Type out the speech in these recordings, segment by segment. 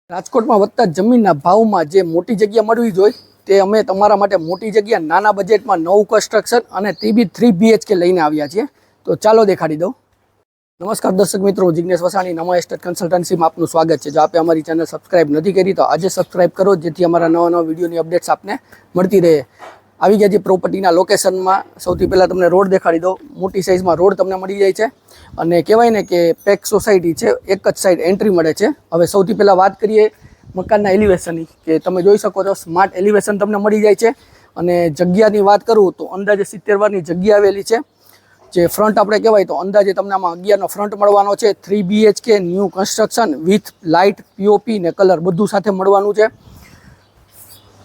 રાજકોટમાં વધતા જમીનના ભાવમાં જે મોટી જગ્યા મળવી જોઈએ તે અમે તમારા માટે મોટી જગ્યા નાના બજેટમાં નવું કન્સ્ટ્રક્શન અને તે બી 3 BHK લઈને આવ્યા છીએ. તો ચાલો દેખાડી દઉં. નમસ્કાર દર્શક મિત્રો, હું જિગ્નેશ વસાણી, નમા એસ્ટેટ કન્સલ્ટન્સીમાં આપનું સ્વાગત છે. જો આપે અમારી ચેનલ સબસ્ક્રાઇબ નથી કરી તો આજે સબસ્ક્રાઇબ કરો, જેથી અમારા નવા વિડીયોની અપડેટ્સ આપને મળતી રહે. આવી ગયા જે પ્રોપર્ટીના લોકેશનમાં સૌથી પહેલાં તમને રોડ દેખાડી દો. મોટી સાઇઝમાં રોડ તમને મળી જાય છે અને કહેવાય ને કે પેક સોસાયટી છે, એક જ સાઈડ એન્ટ્રી મળે છે. હવે સૌથી પહેલાં વાત કરીએ મકાનના એલિવેશનની, કે તમે જોઈ શકો છો સ્માર્ટ એલિવેશન તમને મળી જાય છે. અને જગ્યાની વાત કરું તો અંદાજે 70 વારની જગ્યા આવેલી છે. જે ફ્રન્ટ આપણે કહેવાય તો અંદાજે તમને આમાં 11નો ફ્રન્ટ મળવાનો છે. 3 BHK new construction with light, POP ને કલર બધું સાથે મળવાનું છે.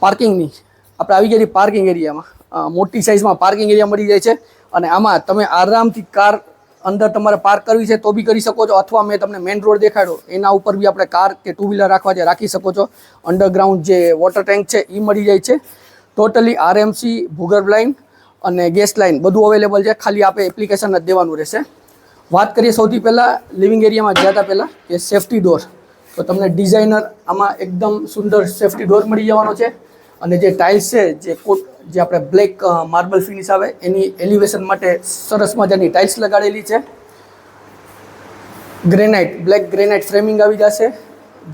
પાર્કિંગની આપણે આવી ગયા પાર્કિંગ એરિયામાં મોટી સાઇઝમાં પાર્કિંગ એરિયા મળી જાય છે. અને આમાં તમે આરામથી કાર અંદર તમારે પાર્ક કરવી છે તો બી કરી શકો છો, અથવા મેં તમને મેઇન રોડ દેખાડ્યો એના ઉપર બી આપણે કાર કે 2 વ્હીલર રાખવા છે રાખી શકો છો. અંડરગ્રાઉન્ડ જે વોટર ટેન્ક છે એ મળી જાય છે. ટોટલી RMC, ભૂગર્ભ લાઇન અને ગેસ લાઇન બધું અવેલેબલ છે. ખાલી આપણે એપ્લિકેશન જ દેવાનું રહેશે. વાત કરીએ સૌથી પહેલાં લિવિંગ એરિયામાં ગયા હતા પહેલાં કે સેફ્ટી ડોર, તો તમને ડિઝાઇનર આમાં એકદમ સુંદર સેફ્ટી ડોર મળી જવાનો છે. અને જે ટાઇલ્સ છે જે આપણે બ્લેક માર્બલ ફિનિશ આવે એની એલિવેશન માટે સરસ મજાની ટાઇલ્સ લગાડેલી છે. ગ્રેનાઇટ, બ્લેક ગ્રેનાઇટ ફ્રેમિંગ આવી જશે.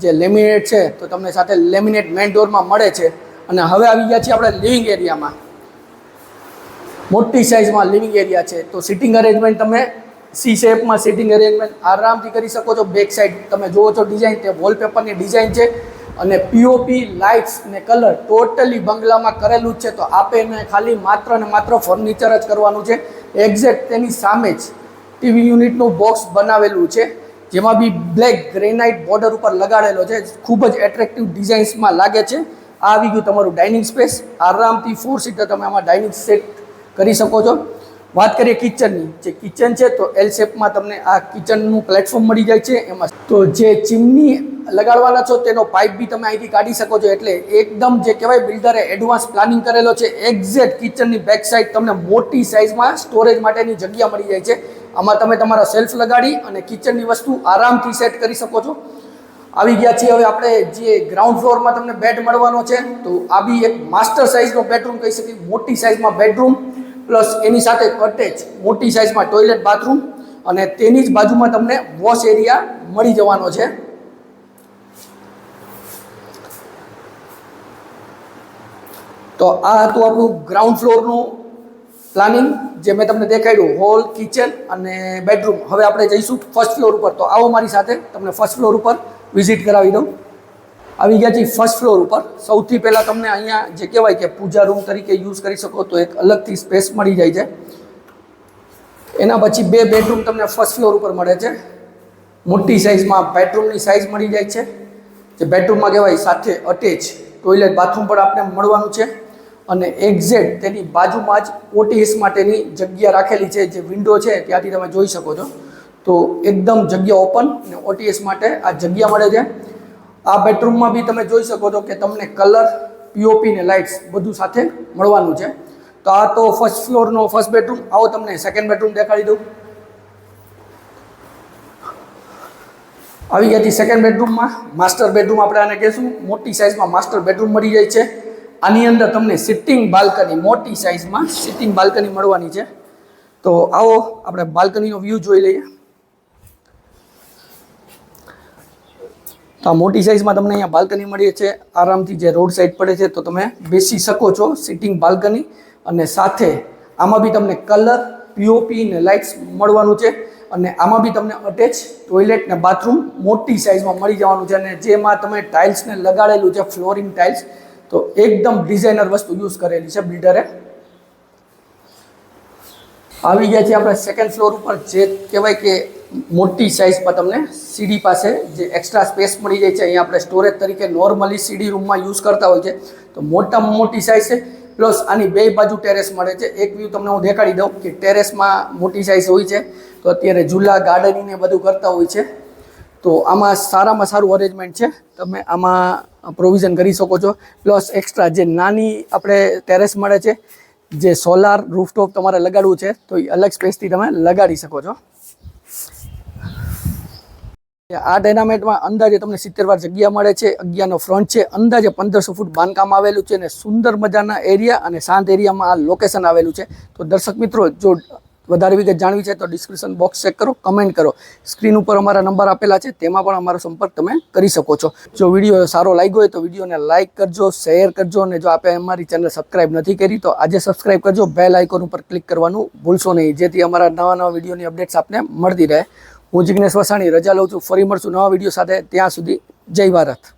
જે લેમિનેટ છે તો તમને સાથે લેમિનેટ મેઇન ડોરમાં મળે છે. અને હવે આવી ગયા છીએ આપણે લિવિંગ એરિયામાં. મોટી સાઇઝમાં લિવિંગ એરિયા છે, તો સિટિંગ અરેન્જમેન્ટ તમે C શેપમાં સિટિંગ અરેન્જમેન્ટ આરામથી કરી શકો છો. બેક સાઈડ તમે જુઓ છો ડિઝાઇન, તે વોલપેપરની ડિઝાઇન છે. અને POP, લાઇટ્સ ને કલર ટોટલી બંગલામાં કરેલું જ છે. તો આપે ખાલી માત્ર ને માત્ર ફર્નિચર જ કરવાનું છે. એક્ઝેક્ટ તેની સામે જ TV યુનિટનું બોક્સ બનાવેલું છે, જેમાં બી બ્લેક ગ્રેનાઇટ બોર્ડર ઉપર લગાડેલો છે. ખૂબ જ એટ્રેક્ટિવ ડિઝાઇન્સમાં લાગે છે. આ આવી ગયું તમારું ડાઇનિંગ સ્પેસ. આરામથી 4 સીટર તમે આમાં ડાઇનિંગ સેટ કરી શકો છો. વાત કરીએ કિચનની, જે કિચન છે તો L શેપમાં તમને આ કિચનનું પ્લેટફોર્મ મળી જાય છે. એમાં તો જે ચીમની લગાડવાના છો તેનો પાઇપ બી તમે અહીંથી કાઢી શકો છો. એટલે એકદમ જે કહેવાય બિલ્ડરે એડવાન્સ પ્લાનિંગ કરેલો છે. એક્ઝેક્ટ કિચનની બેક સાઈડ તમને મોટી સાઇઝમાં સ્ટોરેજ માટેની જગ્યા મળી જાય છે. આમાં તમે તમારા સેલ્ફ લગાડી અને કિચનની વસ્તુ આરામથી સેટ કરી શકો છો. આવી ગયા છીએ હવે આપણે જે ગ્રાઉન્ડ ફ્લોરમાં તમને બેડ મળવાનો છે. તો આ બી એક માસ્ટર સાઇઝનો બેડરૂમ કહી શકીએ. મોટી સાઇઝમાં બેડરૂમ પ્લસ એની સાથે અટેચ મોટી સાઇઝમાં ટોયલેટ, બાથરૂમ અને તેની જ બાજુમાં તમને વોશ એરિયા મળી જવાનો છે. તો આ હતું આપણું ગ્રાઉન્ડ ફ્લોરનું પ્લાનિંગ, જે મેં તમને દેખાડ્યું હોલ, કિચન અને બેડરૂમ. હવે આપણે જઈશું ફર્સ્ટ ફ્લોર ઉપર. તો આવો મારી સાથે, તમને ફર્સ્ટ ફ્લોર ઉપર વિઝિટ કરાવી દઉં. આવી ગયા છીએ ફર્સ્ટ ફ્લોર ઉપર. સૌથી પહેલાં તમને અહીંયા જે કહેવાય કે પૂજા રૂમ તરીકે યુઝ કરી શકો તો એક અલગથી સ્પેસ મળી જાય છે. એના પછી 2 બેડરૂમ તમને ફર્સ્ટ ફ્લોર ઉપર મળે છે. મોટી સાઇઝમાં બેડરૂમની સાઇઝ મળી જાય છે. જે બેડરૂમમાં કહેવાય સાથે અટેચ ટોયલેટ, બાથરૂમ પણ આપણે મળવાનું છે. અને એક્ઝેક્ટ તેની બાજુમાં જ OTS માટેની જગ્યા રાખેલી છે. જે વિન્ડો છે ત્યાંથી તમે જોઈ શકો છો. તો એકદમ જગ્યા ઓપન અને OTS માટે આ જગ્યા મળે છે. આ બેડરૂમમાં બી તમે જોઈ શકો છો કે તમને કલર, POP ને લાઇટ્સ બધું સાથે મળવાનું છે. તો આ તો ફર્સ્ટ ફ્લોરનો ફર્સ્ટ બેડરૂમ. આવો તમને સેકન્ડ બેડરૂમ દેખાડી દઉં. આવી ગયા સેકન્ડ બેડરૂમમાં. માસ્ટર બેડરૂમ આપણે આને કહેશું. મોટી સાઇઝમાં માસ્ટર બેડરૂમ મળી જાય છે. આની અંદર તમને સિટિંગ બાલ્કની, મોટી સાઇઝમાં સિટિંગ બાલ્કની મળવાની છે. તો આવો આપણે બાલ્કનીનો વ્યૂ જોઈ લઈએ. તો આ મોટી સાઇઝમાં તમને અહીંયા બાલ્કની મળી છે. આરામથી જે રોડ સાઈડ પડે છે તો તમે બેસી શકો છો. સિટિંગ બાલ્કની અને સાથે આમાં બી તમને કલર, POP ને લાઇટ્સ મળવાનું છે. અને આમાં બી તમને અટેચ ટોયલેટ ને બાથરૂમ મોટી સાઇઝમાં મળી જવાનું છે. અને જેમાં તમે ટાઇલ્સને લગાડેલું છે, ફ્લોરિંગ ટાઇલ્સ, તો એકદમ ડિઝાઇનર વસ્તુ યુઝ કરેલી છે બિલ્ડરે. આવી ગયા છે આપણે સેકન્ડ ફ્લોર ઉપર. જે કહેવાય કે મોટી સાઇઝ પર તમને સીડી પાસે જે એક્સ્ટ્રા સ્પેસ મળી જાય છે. અહીંયા આપણે સ્ટોરેજ તરીકે નોર્મલી સીડી રૂમમાં યુઝ કરતા હોય છે. તો મોટામાં મોટી સાઇઝ છે. પ્લસ આની 2 બાજુ ટેરેસ મળે છે. એક વ્યૂ તમને હું દેખાડી દઉં કે ટેરેસમાં મોટી સાઇઝ હોય છે. તો અત્યારે ઝૂલા, ગાર્ડનિંગ ને બધું કરતા હોય છે. તો આમાં સારામાં સારું અરેન્જમેન્ટ છે. તમે આમાં પ્રોવિઝન કરી શકો છો. પ્લસ એક્સ્ટ્રા જે નાની આપણે ટેરેસ મળે છે, જે સોલાર રૂફટોપ તમારે લગાડવું છે તો એ અલગ સ્પેસથી તમે લગાડી શકો છો. આ ડાયનામાઇટમાં અંદાજે તમને 70 વાર જગ્યા મળે છે, 11નો ફ્રન્ટ છે, અંદાજે 1500 ફૂટ બાંધકામ આવેલું છે અને સુંદર મજાના એરિયા અને શાંત એરિયામાં આ લોકેશન આવેલું છે. તો દર્શક મિત્રો, જો વધારે વિગત જાણવી છે તો ડિસ્ક્રિપ્શન બોક્સ ચેક કરો, કમેન્ટ કરો. સ્ક્રીન ઉપર અમારા નંબર આપેલા છે, તેમાં પણ અમારો સંપર્ક તમે કરી શકો છો. જો વિડીયો સારો લાગ્યો હોય તો વિડીયોને લાઇક કરજો, શેર કરજો અને જો આપે અમારી ચેનલ સબસ્ક્રાઇબ નથી કરી તો આજે સબસ્ક્રાઇબ કરજો. બેલ આઇકોન ઉપર ક્લિક કરવાનું ભૂલશો નહીં, જેથી અમારા નવા વિડીયોની અપડેટ્સ આપને મળતી રહે. હું જિગ્નેશ વસાણી રજા લઉં છું. ફરી મળશું નવા વિડીયો સાથે. ત્યાં સુધી જય ભારત.